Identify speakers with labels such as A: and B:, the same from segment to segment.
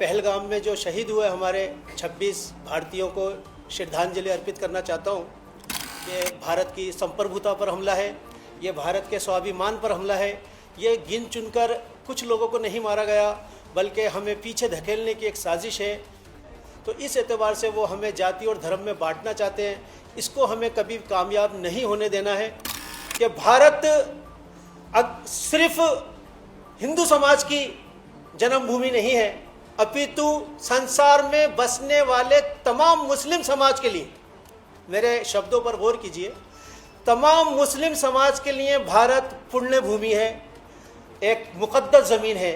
A: पहलगाम में जो शहीद हुए हमारे 26 भारतीयों को श्रद्धांजलि अर्पित करना चाहता हूँ। ये भारत की संप्रभुता पर हमला है, ये भारत के स्वाभिमान पर हमला है। ये गिन चुनकर कुछ लोगों को नहीं मारा गया, बल्कि हमें पीछे धकेलने की एक साजिश है। तो इस एतबार से वो हमें जाति और धर्म में बांटना चाहते हैं। इसको हमें कभी कामयाब नहीं होने देना है कि भारत सिर्फ हिंदू समाज की जन्मभूमि नहीं है, अपितु संसार में बसने वाले तमाम मुस्लिम समाज के लिए, मेरे शब्दों पर गौर कीजिए, तमाम मुस्लिम समाज के लिए भारत पुण्य भूमि है, एक मुक़द्दस ज़मीन है।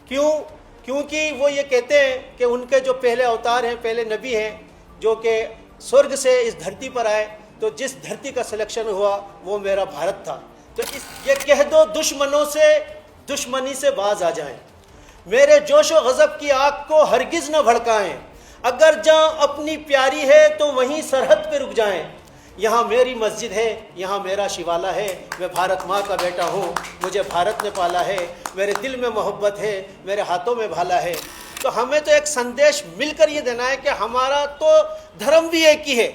A: क्योंकि वो ये कहते हैं कि उनके जो पहले अवतार हैं, पहले नबी हैं, जो कि स्वर्ग से इस धरती पर आए, तो जिस धरती का सिलेक्शन हुआ वो मेरा भारत था। तो ये कह दो दुश्मनों से, दुश्मनी से बाज आ जाएं, मेरे जोश व गज़ब की आग को हरगिज़ न भड़काएं। अगर जहाँ अपनी प्यारी है तो वहीं सरहद पे रुक जाएं। यहाँ मेरी मस्जिद है, यहाँ मेरा शिवाला है, मैं भारत माँ का बेटा हूँ, मुझे भारत ने पाला है, मेरे दिल में मोहब्बत है, मेरे हाथों में भाला है। तो हमें तो एक संदेश मिलकर ये देना है कि हमारा तो धर्म भी एक ही है।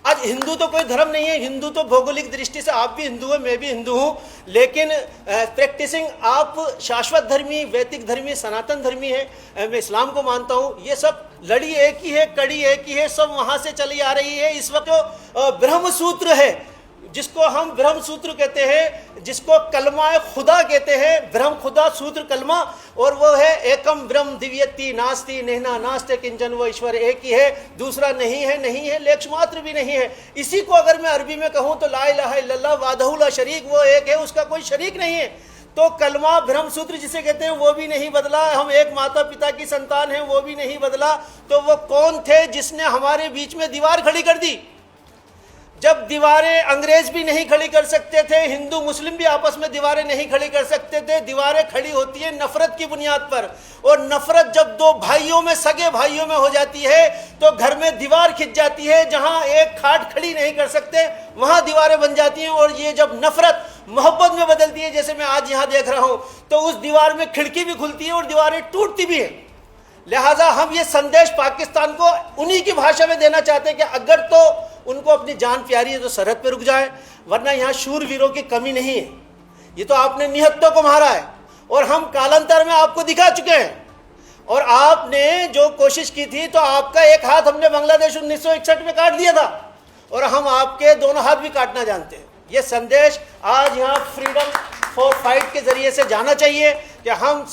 A: आज हिंदू तो कोई धर्म नहीं है, हिंदू तो भौगोलिक दृष्टि से आप भी हिंदू हैं, मैं भी हिंदू हूँ, लेकिन प्रैक्टिसिंग आप शाश्वत धर्मी, वैदिक धर्मी, सनातन धर्मी है। मैं इस्लाम को मानता हूँ। ये सब लड़ी एक ही है, कड़ी एक ही है, सब वहाँ से चली आ रही है। इस वक्त जो ब्रह्म सूत्र है, जिसको हम ब्रह्म सूत्र कहते हैं, जिसको कलमा खुदा कहते हैं, ब्रह्म खुदा सूत्र कलमा, और वो है एकम ब्रह्म दिव्यति नास्ति नेहना नास्ते किंचन, वो ईश्वर एक ही है, दूसरा नहीं है, नहीं है, लेक्ष मात्र भी नहीं है। इसी को अगर मैं अरबी में कहूँ तो ला इलाहा इल्लल्लाह वाहदहु ला शरीक, वो एक है, उसका कोई शरीक नहीं है। तो कलमा ब्रह्म सूत्र जिसे कहते हैं वो भी नहीं बदला, हम एक माता पिता की संतान हैं वो भी नहीं बदला। तो वो कौन थे जिसने हमारे बीच में दीवार खड़ी कर दी? जब दीवारें अंग्रेज भी नहीं खड़ी कर सकते थे, हिंदू मुस्लिम भी आपस में दीवारें नहीं खड़ी कर सकते थे। दीवारें खड़ी होती हैं नफरत की बुनियाद पर, और नफरत जब दो भाइयों में, सगे भाइयों में हो जाती है तो घर में दीवार खिंच जाती है। जहां एक खाट खड़ी नहीं कर सकते वहां दीवारें बन जाती हैं। और ये जब नफरत मोहब्बत में बदलती है, जैसे मैं आज यहाँ देख रहा हूं, तो उस दीवार में खिड़की भी खुलती है और दीवारें टूटती भी है। लिहाजा हम ये संदेश पाकिस्तान को उन्हीं की भाषा में देना चाहते हैं कि अगर तो उनको अपनी जान प्यारी है तो सरहद पे रुक जाए, वरना यहाँ शूरवीरों की कमी नहीं है। ये तो आपने निहत्तों को मारा है और हम कालांतर में आपको दिखा चुके हैं। और आपने जो कोशिश की थी, तो आपका एक हाथ हमने बांग्लादेश 1961 में काट दिया था, और हम आपके दोनों हाथ भी काटना जानते हैं। ये संदेश आज यहाँ फ्रीडम फॉर फाइट के जरिए से जाना चाहिए कि हम